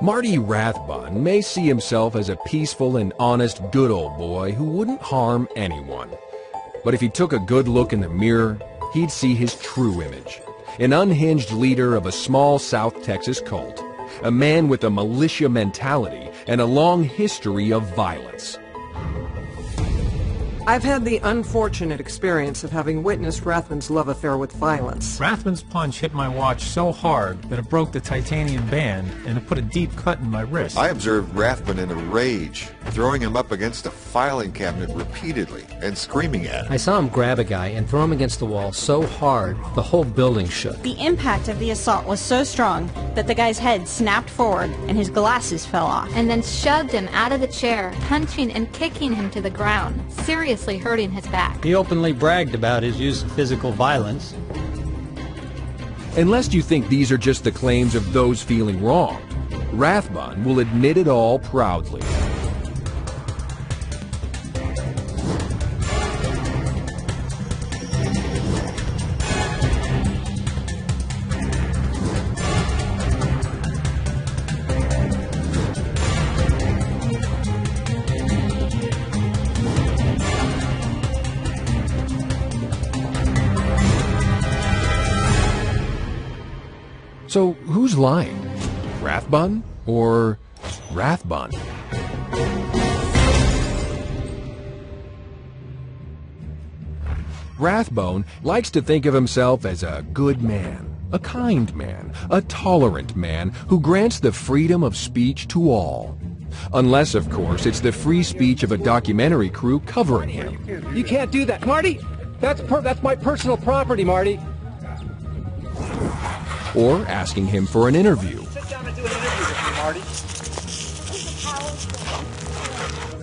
Marty Rathbun may see himself as a peaceful and honest good old boy who wouldn't harm anyone. But if he took a good look in the mirror, he'd see his true image. An unhinged leader of a small South Texas cult. A man with a militia mentality and a long history of violence. I've had the unfortunate experience of having witnessed Rathbun's love affair with violence. Rathbun's punch hit my watch so hard that it broke the titanium band and it put a deep cut in my wrist. I observed Rathbun in a rage, throwing him up against a filing cabinet repeatedly and screaming at him. I saw him grab a guy and throw him against the wall so hard the whole building shook. The impact of the assault was so strong that the guy's head snapped forward and his glasses fell off. And then shoved him out of the chair, punching and kicking him to the ground, seriously hurting his back. He openly bragged about his use of physical violence. Unless you think these are just the claims of those feeling wrong, Rathbun will admit it all proudly. So who's lying? Rathbun or Rathbun? Rathbun likes to think of himself as a good man, a kind man, a tolerant man who grants the freedom of speech to all. Unless, of course, it's the free speech of a documentary crew covering him. You can't do that, Marty! That's my personal property, Marty! Or asking him for an interview. Sit down and do an interview with me,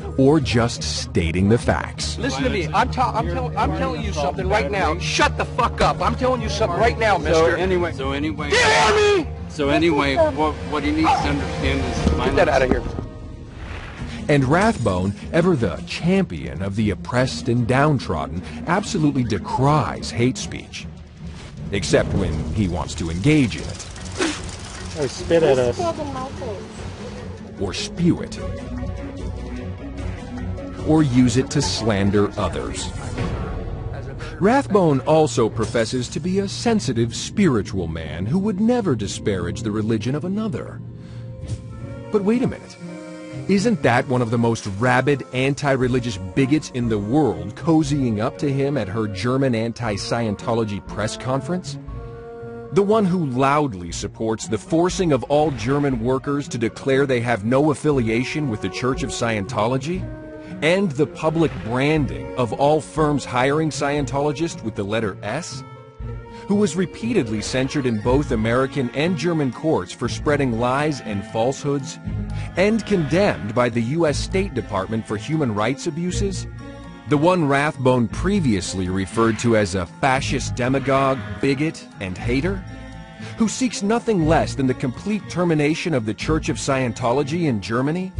Marty. Or just stating the facts. Listen to me. I'm telling you something right now. Shut the fuck up. I'm telling you something right now, mister. So anyway, do you hear me? So anyway, what he needs to understand is violence. Get that out of here. And Rathbun, ever the champion of the oppressed and downtrodden, absolutely decries hate speech. Except when he wants to engage in it. Or spit at us. Or spew it. Or use it to slander others. Rathbun also professes to be a sensitive, spiritual man who would never disparage the religion of another. But wait a minute. Isn't that one of the most rabid anti-religious bigots in the world cozying up to him at her German anti-Scientology press conference? The one who loudly supports the forcing of all German workers to declare they have no affiliation with the Church of Scientology? And the public branding of all firms hiring Scientologists with the letter S? Who was repeatedly censured in both American and German courts for spreading lies and falsehoods, and condemned by the U.S. State Department for human rights abuses? The one Rathbun previously referred to as a fascist demagogue, bigot, and hater? Who seeks nothing less than the complete termination of the Church of Scientology in Germany?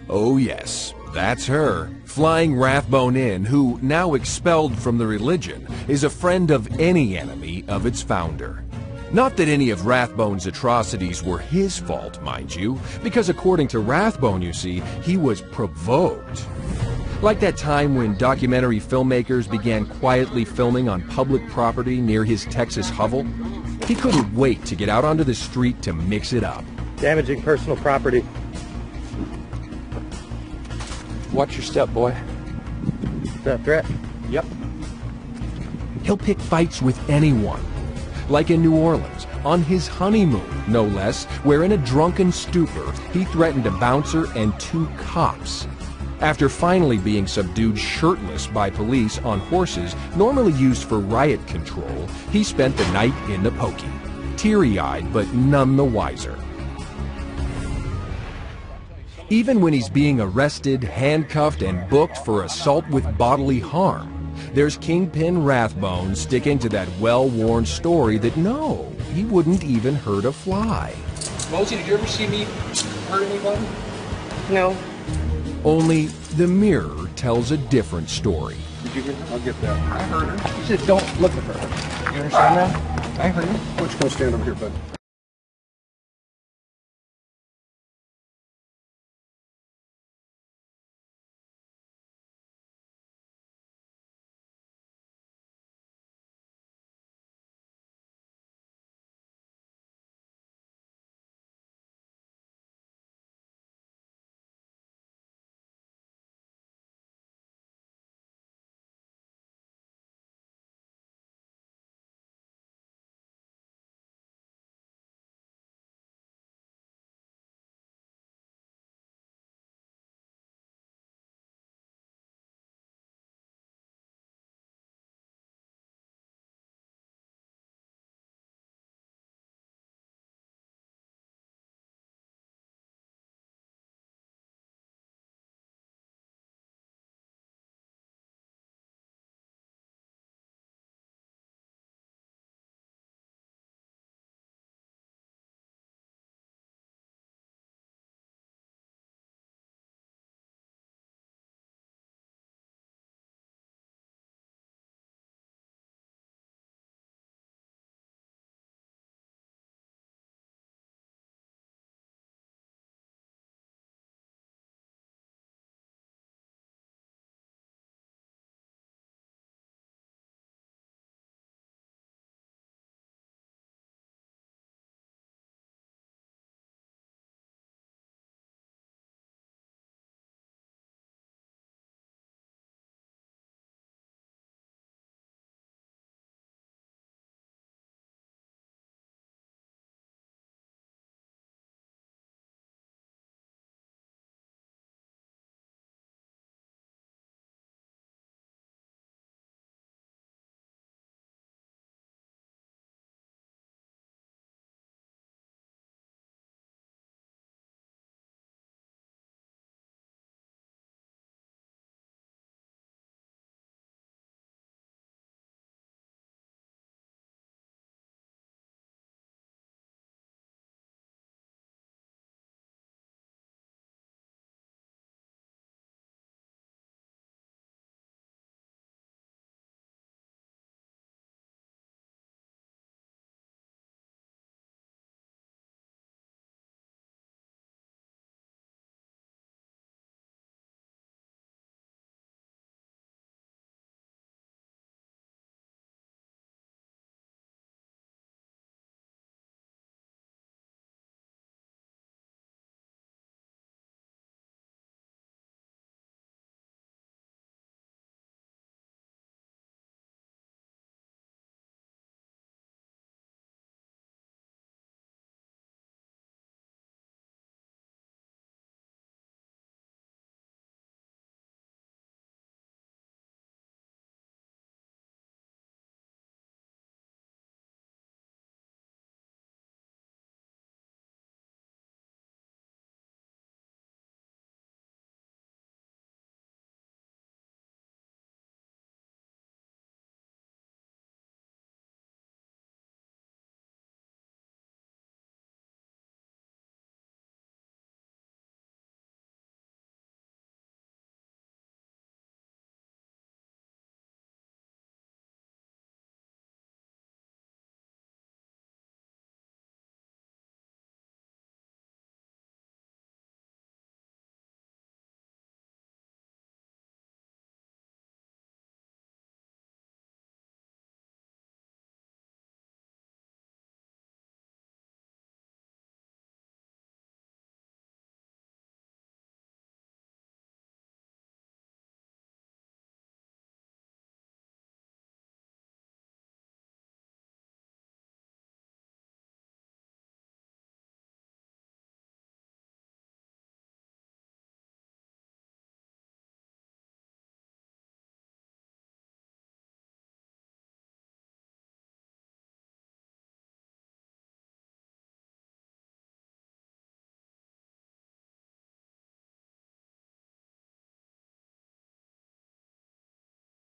Oh yes, that's her, flying Rathbun in, who, now expelled from the religion, is a friend of any enemy of its founder. Not that any of Rathbun's atrocities were his fault, mind you, because according to Rathbun, you see, he was provoked. Like that time when documentary filmmakers began quietly filming on public property near his Texas hovel. He couldn't wait to get out onto the street to mix it up. Damaging personal property. Watch your step, boy. Is that a threat? Yep. He'll pick fights with anyone. Like in New Orleans, on his honeymoon, no less, where in a drunken stupor, he threatened a bouncer and 2 cops. After finally being subdued shirtless by police on horses normally used for riot control, he spent the night in the pokey, teary-eyed but none the wiser. Even when he's being arrested, handcuffed, and booked for assault with bodily harm, there's Kingpin Rathbun sticking to that well-worn story that no, he wouldn't even hurt a fly. Mosey, did you ever see me hurt anybody? No. Only the mirror tells a different story. Did you hear her? I'll get that. I heard her. She said, don't look at her. You understand that? I heard her. Why don't you come stand over here, bud?